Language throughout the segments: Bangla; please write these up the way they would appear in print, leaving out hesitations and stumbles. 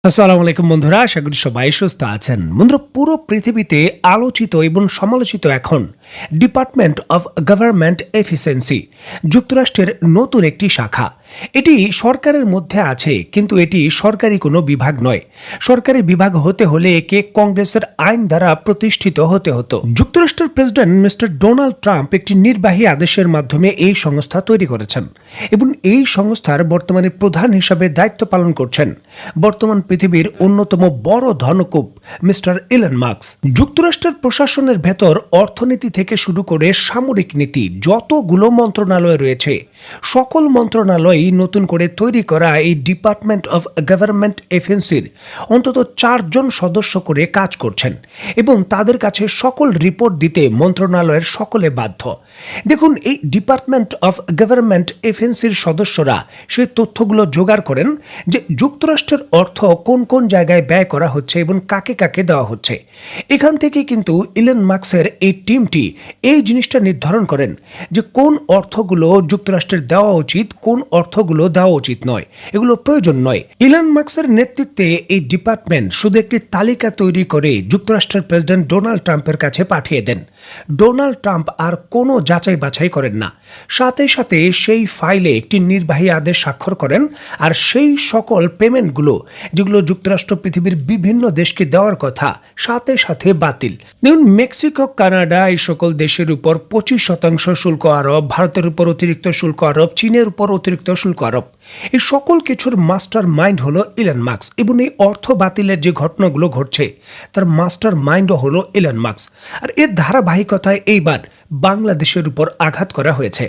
আসসালামু আলাইকুম বন্ধুরা, আশা করি সবাই সুস্থ আছেন। বন্ধুরা, পুরো পৃথিবীতে আলোচিত এবং সমালোচিত এখন ডিপার্টমেন্ট অফ গভর্নমেন্ট এফিসিয়েন্সি যুক্তরাষ্ট্রের নতুন একটি শাখা। এটি সরকারের মধ্যে আছে, কিন্তু এটি সরকারি কোনো বিভাগ নয়। সরকারি বিভাগ হতে হলে একে কংগ্রেসের আইন দ্বারা প্রতিষ্ঠিত হতে হতো। যুক্তরাষ্ট্রের প্রেসিডেন্ট মিস্টার ডোনাল্ড ট্রাম্প একটি নির্বাহী আদেশের মাধ্যমে এই সংস্থা তৈরি করেছেন এবং এই সংস্থার বর্তমানে প্রধান হিসাবে দায়িত্ব পালন করছেন বর্তমান পৃথিবীর অন্যতম বড় ধনকুব মিস্টার ইলন মাস্ক। যুক্তরাষ্ট্রের প্রশাসনের ভেতর অর্থনীতি থেকে শুরু করে সামরিক নীতি যতগুলো মন্ত্রণালয় রয়েছে, সকল মন্ত্রণালয়ই নতুন করে তৈরি করা এই ডিপার্টমেন্ট অফ গভর্নমেন্ট এফিসিয়েন্সির অন্তত 4 জন সদস্য করে কাজ করছেন এবং তাদের কাছে সকল রিপোর্ট দিতে মন্ত্রণালয়ের সকলে বাধ্য। দেখুন, এই ডিপার্টমেন্ট অফ গভর্নমেন্ট এফিসিয়েন্সির সদস্যরা সেই তথ্যগুলো জোগাড় করেন যে যুক্তরাষ্ট্রের অর্থ কোন কোন জায়গায় ব্যয় করা হচ্ছে এবং কাকে কাকে দেওয়া হচ্ছে। এখান থেকে কিন্তু ইলন মাস্কের এই টিমটি এই জিনিসটা নির্ধারণ করেন যে কোন অর্থগুলো যুক্তরাষ্ট্রের দেওয়া উচিত, কোন অর্থগুলো দেওয়া উচিত নয়, এগুলো প্রয়োজন নয়। ইলন মাস্কের নেতৃত্বে এই ডিপার্টমেন্ট শুধু একটি তালিকা তৈরি করে যুক্তরাষ্ট্রের প্রেসিডেন্ট ডোনাল্ড ট্রাম্পের কাছে পাঠিয়ে দেন। ডোনাল্ড ট্রাম্প আর কোনো যাচাই বাছাই করেন না, সাথে সাথে সেই ফাইলে একটি নির্বাহী আদেশ স্বাক্ষর করেন আর সেই সকল পেমেন্টগুলো যেগুলো যুক্তরাষ্ট্র পৃথিবীর বিভিন্ন দেশকে দেওয়ার কথা সাথে সাথে বাতিল। দেখুন, মেক্সিকো, কানাডা এই সকল দেশের উপর 25% শুল্ক আরোপ, ভারতের উপর অতিরিক্ত শুল্ক আরোপ, চীনের উপর অতিরিক্ত শুল্ক আরোপ, এই সকল কিছুর মাস্টার মাইন্ড হলো ইলন মাস্ক এবং এই অর্থ বাতিলের যে ঘটনাগুলো ঘটছে তার মাস্টার মাইন্ডও হলো ইলন মাস্ক। আর এর ধারাবাহিকতায় এইবার বাংলাদেশের উপর আঘাত করা হয়েছে।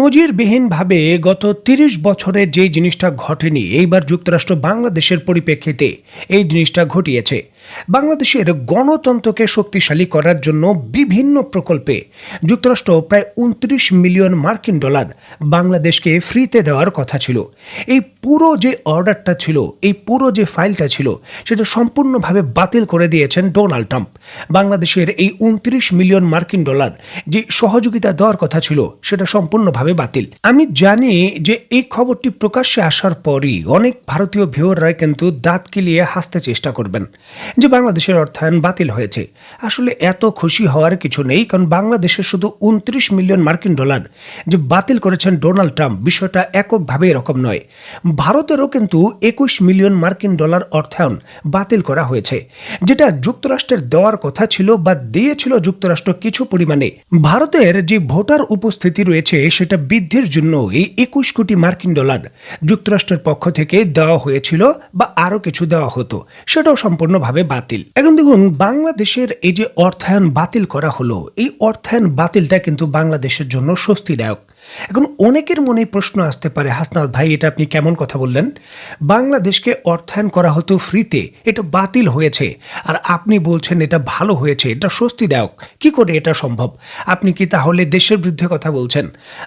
নজিরবিহীনভাবে গত 30 বছরে যে জিনিসটা ঘটেনি, এইবার যুক্তরাষ্ট্র বাংলাদেশের পরিপ্রেক্ষিতে এই জিনিসটা ঘটিয়েছে। বাংলাদেশের গণতন্ত্রকে শক্তিশালী করার জন্য বিভিন্ন প্রকল্পে যুক্তরাষ্ট্র প্রায় 29 মিলিয়ন মার্কিন ডলার বাংলাদেশকে ফ্রিতে দেওয়ার কথা ছিল। এই পুরো যে অর্ডারটা ছিল, এই পুরো যে ফাইলটা ছিল, সেটা সম্পূর্ণভাবে বাতিল করে দিয়েছেন ডোনাল্ড ট্রাম্প। বাংলাদেশের এই 29 মিলিয়ন মার্কিন ডলার যে সহযোগিতা দেওয়ার কথা ছিল সেটা সম্পূর্ণভাবে বাতিল। আমি জানি যে এই খবরটি প্রকাশ্যে আসার পরই অনেক ভারতীয় ভিউয়াররা কিন্তু দাঁত কিলিয়ে হাসতে চেষ্টা করবেন যে বাংলাদেশের অর্থায়ন বাতিল হয়েছে। আসলে এত খুশি হওয়ার কিছু নেই, কারণ বাংলাদেশের শুধু 29 মিলিয়ন মার্কিন ডলার যে বাতিল করেছেন ডোনাল্ড ট্রাম্প, বিষয়টা এককভাবে এরকম নয়। ভারতেরও কিন্তু 21 মিলিয়ন মার্কিন ডলার অর্থায়ন বাতিল করা হয়েছে, যেটা যুক্তরাষ্ট্রের দেওয়ার কথা ছিল বা দিয়েছিল যুক্তরাষ্ট্র কিছু পরিমাণে। ভারতের যে ভোটার উপস্থিতি রয়েছে সেটা বৃদ্ধির জন্য এই 21 কোটি মার্কিন ডলার যুক্তরাষ্ট্রের পক্ষ থেকে দেওয়া হয়েছিল বা আরো কিছু দেওয়া হতো, সেটাও সম্পূর্ণভাবে বাতিল। এখন দেখুন, বাংলাদেশের এই যে অর্থায়ন বাতিল করা হলো, এই অর্থায়ন বাতিলটা কিন্তু বাংলাদেশের জন্য স্বস্তিদায়ক। এখন অনেকের মনে প্রশ্ন আসতে পারে, হাসনাত ভাই, এটা আপনি কেমন কথা বললেন? বাংলাদেশকে অর্থায়ন করা হতো ফ্রিতে, এটা বাতিল হয়েছে আর আপনি বলছেন এটা ভালো হয়েছে, এটা স্বস্তিদায়ক। কি করে এটা সম্ভব? আপনি কি তাহলে দেশের বিরুদ্ধে কথা বলছেন?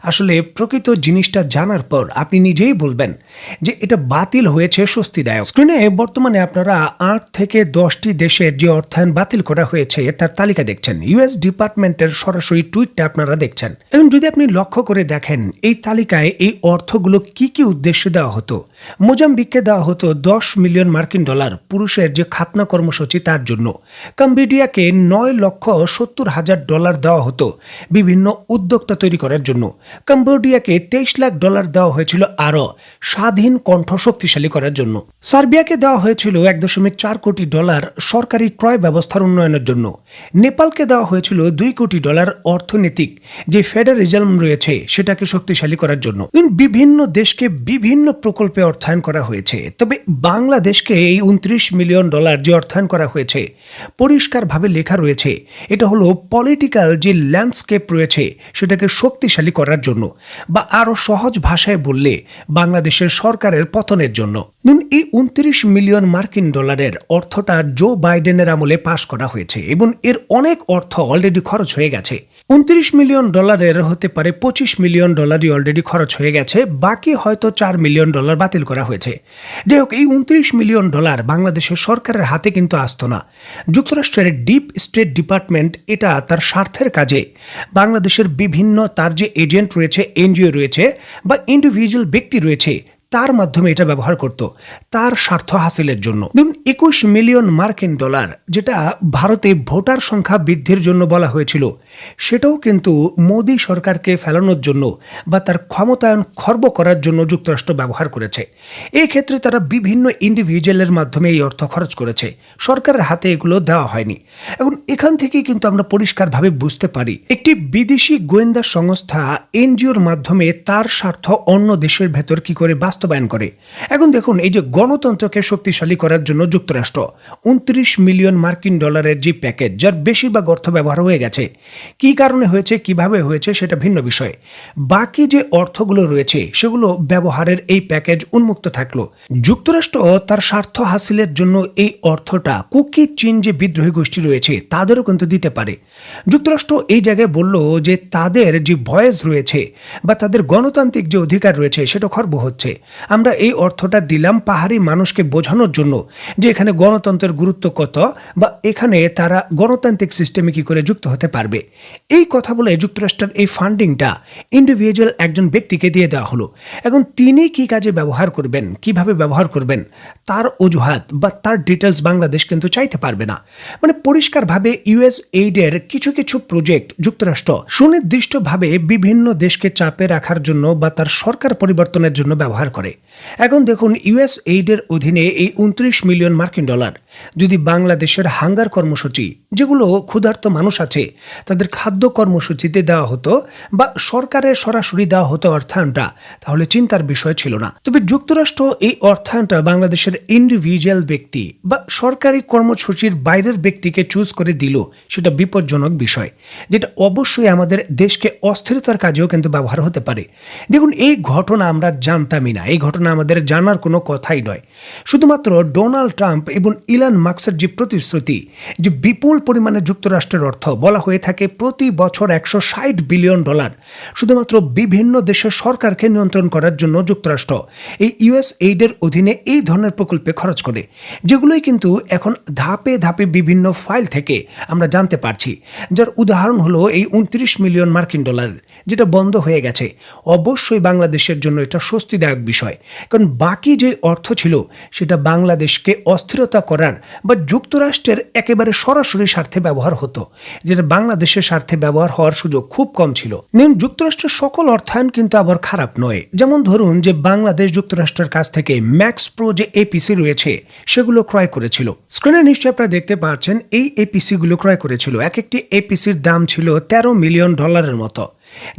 আসলে প্রকৃত জিনিসটা জানার পর আপনি নিজেই বলবেন যে এটা বাতিল হয়েছে স্বস্তিদায়ক। স্ক্রিনে বর্তমানে আপনারা 8 থেকে 10টি দেশের যে অর্থায়ন বাতিল করা হয়েছে তার তালিকা দেখছেন। ইউএস ডিপার্টমেন্টের সরাসরি টুইটটা আপনারা দেখছেন। এবং যদি আপনি লক্ষ্য করে দেখেন এই তালিকায় এই অর্থগুলো কি কি উদ্দেশ্যে দেওয়া হতো। মোজাম্বিককে দেওয়া হতো 10 মিলিয়ন মার্কিন ডলার পুরুষের যে খাতনা কর্মসূচি তার জন্য। কম্বোডিয়াকে 9,70,000 ডলার দেওয়া হতো বিভিন্ন উদ্যোক্তা তৈরি করার জন্য। কম্বোডিয়াকে 23 লাখ ডলার দেওয়া হয়েছিল আরও স্বাধীন কণ্ঠ শক্তিশালী করার জন্য। সার্বিয়াকে দেওয়া হয়েছিল 1.4 কোটি ডলার সরকারি ক্রয় ব্যবস্থার উন্নয়নের জন্য। নেপালকে দেওয়া হয়েছিল 2 কোটি ডলার অর্থনৈতিক যে ফেডারেলিজম রয়েছে সেটাকে শক্তিশালী করার জন্য। বিভিন্ন দেশকে বিভিন্ন প্রকল্পে অর্থায়ন করা হয়েছে, তবে বাংলাদেশকে এই 29 মিলিয়ন ডলার যে অর্থায়ন করা হয়েছে পরিষ্কারভাবে লেখা রয়েছে এটা হলো পলিটিক্যাল যে ল্যান্ডস্কেপ রয়েছে সেটাকে শক্তিশালী করার জন্য, বা আরো সহজ ভাষায় বললে বাংলাদেশের সরকারের পতনের জন্য। এই 29 মিলিয়ন মার্কিন ডলারের অর্থটা জো বাইডেনের আমলে পাশ করা হয়েছে এবং এর অনেক অর্থ অলরেডি খরচ হয়ে গেছে। 29 মিলিয়ন ডলারের হতে পারে 25 মিলিয়ন ডলারই অলরেডি খরচ হয়ে গেছে, বাকি হয়তো 4 মিলিয়ন ডলার বাতিল করা হয়েছে। যাই হোক, এই 29 মিলিয়ন ডলার বাংলাদেশের সরকারের হাতে কিন্তু আসতো না। যুক্তরাষ্ট্রের ডিপ স্টেট ডিপার্টমেন্ট এটা তার স্বার্থের কাজে বাংলাদেশের বিভিন্ন তার যে এজেন্ট রয়েছে, এনজিও রয়েছে বা ইন্ডিভিজুয়াল ব্যক্তি রয়েছে তার মাধ্যমে এটা ব্যবহার করত তার স্বার্থ হাসিলের জন্য। দেখুন, 21 মিলিয়ন মার্কিন ডলার যেটা ভারতে ভোটার সংখ্যা বৃদ্ধির জন্য বলা হয়েছিল, সেটাও কিন্তু মোদী সরকারকে ফেলানোর জন্য বা তার ক্ষমতায়ন খর্ব করার জন্য যুক্তরাষ্ট্র ব্যবহার করেছে। এই ক্ষেত্রে তারা বিভিন্ন ইন্ডিভিজুয়ালের মাধ্যমে এই অর্থ খরচ করেছে, সরকারের হাতে এগুলো দেওয়া হয়নি। এখন এখান থেকেই কিন্তু আমরা পরিষ্কারভাবে বুঝতে পারি একটি বিদেশি গোয়েন্দা সংস্থা এনজিওর মাধ্যমে তার স্বার্থ অন্য দেশের ভেতর কি করে বাস্তবায়ন করে। এখন দেখুন, এই যে গণতন্ত্রকে শক্তিশালী করার জন্য যুক্তরাষ্ট্র 29 মিলিয়ন মার্কিন ডলারের যে প্যাকেজ, যার বেশিরভাগ অর্থ ব্যবহার হয়ে গেছে, কি কারণে হয়েছে, কিভাবে হয়েছে সেটা ভিন্ন বিষয়। বাকি যে অর্থগুলো রয়েছে সেগুলো ব্যবহারের এই প্যাকেজ উন্মুক্ত থাকলো। যুক্তরাষ্ট্র তার স্বার্থ হাসিলের জন্য এই অর্থটা কুকি চীন যে বিদ্রোহী গোষ্ঠী রয়েছে তাদেরও কিন্তু দিতে পারে। যুক্তরাষ্ট্র এই জায়গায় বলল যে তাদের যে ভয়েস রয়েছে বা তাদের গণতান্ত্রিক যে অধিকার রয়েছে সেটা খর্ব হচ্ছে। আমরা এই অর্থটা দিলাম পাহাড়ি মানুষকে বোঝানোর জন্য যে এখানে গণতন্ত্রের গুরুত্ব কত বা এখানে তারা গণতান্ত্রিক সিস্টেমে কি করে যুক্ত হতে পারবে। এই কথা বলে যুক্তরাষ্ট্রের এই ফান্ডিংটা ইন্ডিভিজুয়াল একজন ব্যক্তিকে দিয়ে দেওয়া হলো। এখন তিনি কি কাজে ব্যবহার করবেন, কিভাবে ব্যবহার করবেন, তার অজুহাত বা তার ডিটেলস বাংলাদেশ কিন্তু চাইতে পারবে না। মানে পরিষ্কারভাবে ইউএস এইডের কিছু কিছু প্রজেক্ট যুক্তরাষ্ট্র সুনির্দিষ্টভাবে বিভিন্ন দেশকে চাপে রাখার জন্য বা তার সরকার পরিবর্তনের জন্য ব্যবহার করে। এখন দেখুন, ইউএস এইডের অধীনে এই 29 মিলিয়ন মার্কিন ডলার যদি বাংলাদেশের হাঙ্গার কর্মসূচি, যেগুলো ক্ষুধার্ত মানুষ আছে তাদের খাদ্য কর্মসূচিতে দেওয়া হতো বা সরকারের সরাসরি দেওয়া হতো অর্থায়নটা, তাহলে চিন্তার বিষয় ছিল না। তবে যুক্তরাষ্ট্র এই অর্থায়নটা বাংলাদেশের ইন্ডিভিজুয়াল ব্যক্তি বা সরকারি কর্মসূচির বাইরের ব্যক্তিকে চুজ করে দিল, সেটা বিপজ্জনক বিষয়, যেটা অবশ্যই আমাদের দেশকে অস্থিরতার কাজেও কিন্তু ব্যবহার হতে পারে। দেখুন, এই ঘটনা আমরা জানতামই না, এই ঘটনা আমাদের জানার কোনো কথাই নয়। শুধুমাত্র ডোনাল্ড ট্রাম্প এবং ইলন মাস্কের যে প্রতিশ্রুতি যে বিপুল পরিমাণে যুক্তরাষ্ট্রের অর্থ বলা হয়ে থাকে প্রতি বছর 160 বিলিয়ন ডলার শুধুমাত্র বিভিন্ন দেশের সরকারকে নিয়ন্ত্রণ করার জন্য যুক্তরাষ্ট্র এই ইউএস এইডের অধীনে এই ধরনের প্রকল্পে খরচ করে, যেগুলোই কিন্তু এখন ধাপে ধাপে বিভিন্ন ফাইল থেকে আমরা জানতে পারছি। যার উদাহরণ হলো এই 29 মিলিয়ন মার্কিন ডলার যেটা বন্ধ হয়ে গেছে। অবশ্যই বাংলাদেশের জন্য এটা স্বস্তিদায়ক বিষয়, কারণ বাকি যে অর্থ ছিল সেটা বাংলাদেশকে অস্থিরতা করার বা যুক্তরাষ্ট্রের একেবারে সরাসরি স্বার্থে ব্যবহার হতো, যেটা বাংলাদেশের স্বার্থে ব্যবহার হওয়ার সুযোগ খুব কম ছিল। যুক্তরাষ্ট্রের সকল অর্থায়ন কিন্তু আবার খারাপ নয়। যেমন ধরুন যে বাংলাদেশ যুক্তরাষ্ট্রের কাছ থেকে ম্যাক্স প্রো যে এপিসি রয়েছে সেগুলো ক্রয় করেছিল। স্ক্রিনে নিশ্চয়ই আপনারা দেখতে পাচ্ছেন এই এপিসি গুলো ক্রয় করেছিল। এক একটি এপিসির দাম ছিল 13 মিলিয়ন ডলারের মতো,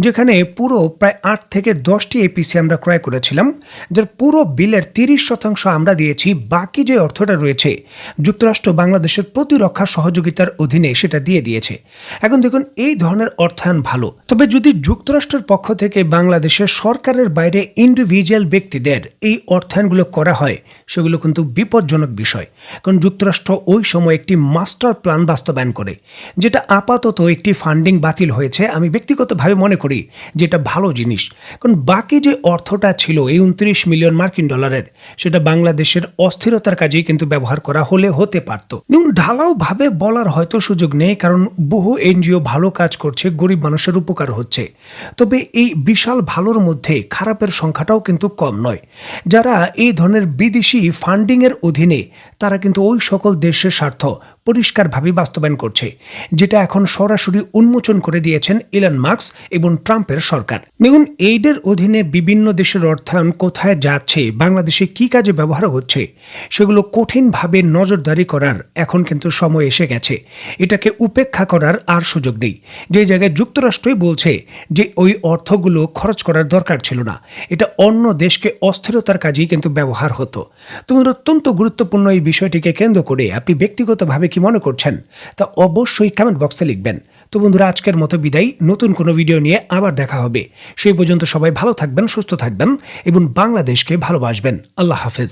যেখানে পুরো প্রায় 8 থেকে 10টি এপিসি আমরা ক্রয় করেছিলাম, যার পুরো বিলের 30% আমরা দিয়েছি। বাকি যে অর্থটা রয়েছে যুক্তরাষ্ট্র বাংলাদেশের প্রতিরক্ষা সহযোগিতার অধীনে সেটা দিয়ে দিয়েছে। এখন দেখুন, এই ধরনের অর্থায়ন ভালো, তবে যদি যুক্তরাষ্ট্রের পক্ষ থেকে বাংলাদেশের সরকারের বাইরে ইন্ডিভিজুয়াল ব্যক্তিদের এই অর্থায়নগুলো করা হয়, সেগুলো কিন্তু বিপজ্জনক বিষয়। কারণ যুক্তরাষ্ট্র ওই সময় একটি মাস্টার প্ল্যান বাস্তবায়ন করে, যেটা আপাতত একটি ফান্ডিং বাতিল হয়েছে। আমি ব্যক্তিগতভাবে মনে করি যেটা ভালো জিনিস, কারণ বাকি যে অর্থটা ছিল এই 29 মিলিয়ন মার্কিন ডলারের, সেটা বাংলাদেশের অস্থিরতার কাজেই কিন্তু ব্যবহার করা হলে হতে পারত। ঢালাও ভাবে বলার হয়তো সুযোগ নেই, কারণ বহু এনজিও ভালো কাজ করছে, গরিব মানুষের উপকার হচ্ছে। তবে এই বিশাল ভালোর মধ্যে খারাপের সংখ্যাটাও কিন্তু কম নয়। যারা এই ধরনের বিদেশি ফান্ডিং এর অধীনে, তারা কিন্তু ওই সকল দেশের স্বার্থ পরিষ্কারভাবে বাস্তবায়ন করছে, যেটা এখন সরাসরি উন্মোচন করে দিয়েছেন ইলন মাস্ক এবং ট্রাম্পের সরকার। দেখুন, এইডের অধীনে বিভিন্ন দেশের অর্থায়ন কোথায় যাচ্ছে, বাংলাদেশে কি কাজে ব্যবহার হচ্ছে, সেগুলো কঠিনভাবে নজরদারি করার এখন কিন্তু সময় এসে গেছে। এটাকে উপেক্ষা করার আর সুযোগ নেই। যে জায়গায় যুক্তরাষ্ট্রই বলছে যে ওই অর্থগুলো খরচ করার দরকার ছিল না, এটা অন্য দেশকে অস্থিরতার কাজেই কিন্তু ব্যবহার হতো। তোমার অত্যন্ত গুরুত্বপূর্ণ এই বিষয়টিকে কেন্দ্র করে আপনি ব্যক্তিগতভাবে কি মনে করছেন, তা অবশ্যই কমেন্ট বক্সে লিখবেন। তো বন্ধুরা, আজকের মতো বিদায়। নতুন কোনো ভিডিও নিয়ে আবার দেখা হবে। সেই পর্যন্ত সবাই ভালো থাকবেন, সুস্থ থাকবেন এবং বাংলাদেশকে ভালোবাসবেন। আল্লাহ হাফেজ।